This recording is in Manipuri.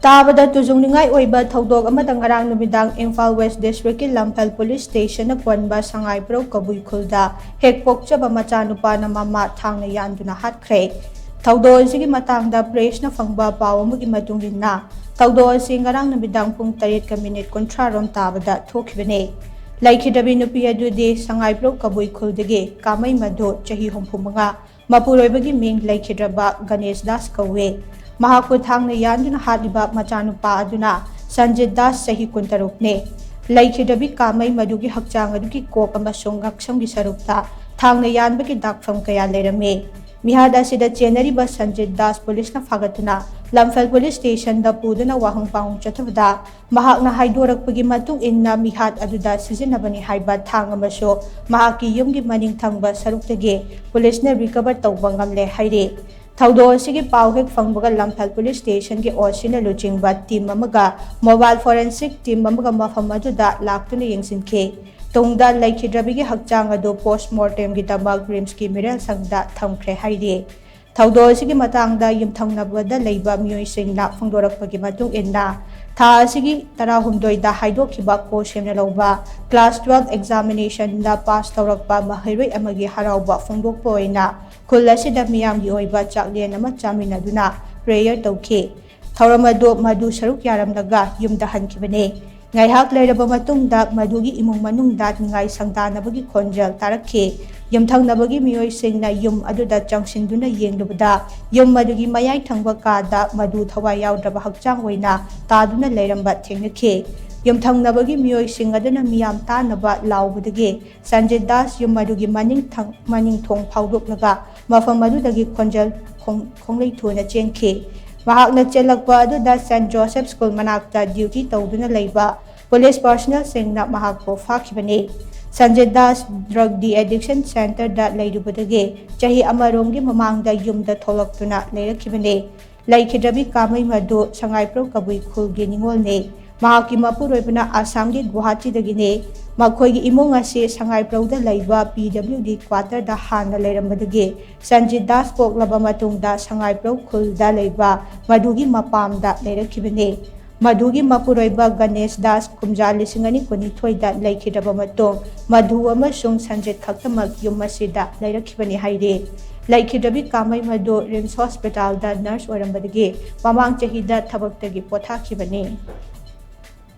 ताबदा तुजुंगनिंगाई ओइबा थौदोक अमदंग ngarang numidang Imphal West District ki Lamphel Police Station na kwanba sangai pro kabui khulda hek pokchaba machanupa na mama thangna yanduna hatkre thaudo sigi matangda press na phangba paw amugi matungina thaudo si ngarang numidang pung 8 kontra rom tabada thokibane laikhidabi nupi adudi sangai pro kabui khuldege kamai madho chahi homphumanga mapuroibagi ming laikhidraba Ganesh Das kawe महाकु थांगने यानदुना हालिबा मचानुपा अदुना Sanjit दास सही कुंतरुकने लैखिदबी कामई मदुगी हक्चांग अदुगी कोक अमसुंग गक्संगी सरुपता थांगने यानबगी दाकफम कया लेरमे मिहाद असिदा चेनरिबा संजित दास पुलिसना फागतुना लमफेल पुलिस स्टेशन दा पुदुना वाहंग पाउंग चथबदा महाकना हाइदोरकपगी मतुंग इन्ना मिहाद अदुदा सिजिनबनी हाइबा थांग अमसो महाकी युमगी मनिंग थंगबा सरुक्तगे पुलिसने रिकवर तौबा ngamle हाइरे थौदो असिगी पाव हेक फंगबगा लमफेल पुलिस स्टेशन के ओसिना लुचिंगबा टीम अमगा मोबाइल फोरेंसिक टीम अमगा मफम अदुदा लाक्तुना यंगसिनखे तोंगदा लैखिद्रबिगी हक्चांग अदु पोस्टमार्टम गी दमक रिम्स की मिरल संगदा थमख्रे हाइदे थौदो असिगी मतांगदा युमथंगनबदा लैबा मियोइसिंगना फंगदोरकपगी मतुंग इन्ना था असिगी 18 दा हाइदोखिबा कोसेमना लौबा क्लास 12 एग्जामिनेशन दा पास तौरकपा महिरोइ अमगी हराउबा फंगदोकपा ओइना खुल असिदा मियामगी ओइबा चाकलेन अमा चामिनदुना प्रेयर तौखे थौरमदो मधु सरुक यारमलगा युमदा हनखिबने ngaihak leiraba matungda madugi imung manungda ngai sangdanabagi khonjal tarakhe yumthangnabagi miyoi singna yum aduda changsinduna yenglubada yum madugi mayai thangba kada madu thawai yaudaba hakchang oina taduna leiramba thengnakhe yumthangnabagi miyoi sing aduna miyam tanaba laubudage Sanjay Das yum madugi maning thong phaudoklaga mafam adudagi khonjal khonglei thuna chenkhe महाकना चेलकपा अदुदा सेंट जोसेफ स्कूल मनाक्ता ड्यूटी तौदुना लेबा पुलिस पर्सनल सिंगना महाकपो फाखिबने Sanjay Das drug de addiction centre दा लेरुबदगे चाही अमरोंगी ममांगदा युमदा थोलक्तुना लेरखिबने लैखिद्रबी कामई मदु संगाइप्रो कबुई खुलगे निंगोलने महाकी मपुरोइबना आसामगी गुवाहाटीदगिने मखोइगी इमुंग असे संगाइप्रोदा लैबा PWD क्वार्टर दा हाना लेरमबदगे संजय दास पोकलबा मतुंगदा संगाइप्रो खुलदा लैबा मधुगी मपामदा लेरखिबने मधुगी मपुरोइबा गणेश दास कुमजा 2022 दा लैखिद्रबा मतुंग मधु अमसुंग संजय खक्तमक युमसिदा लेरखिबने हाइरे लैखिद्रबी कामई मधु रिम्स हॉस्पिटल दा नर्स ओरमबदगे ममांग चहिदा थबक्तगी पोथाखिबने।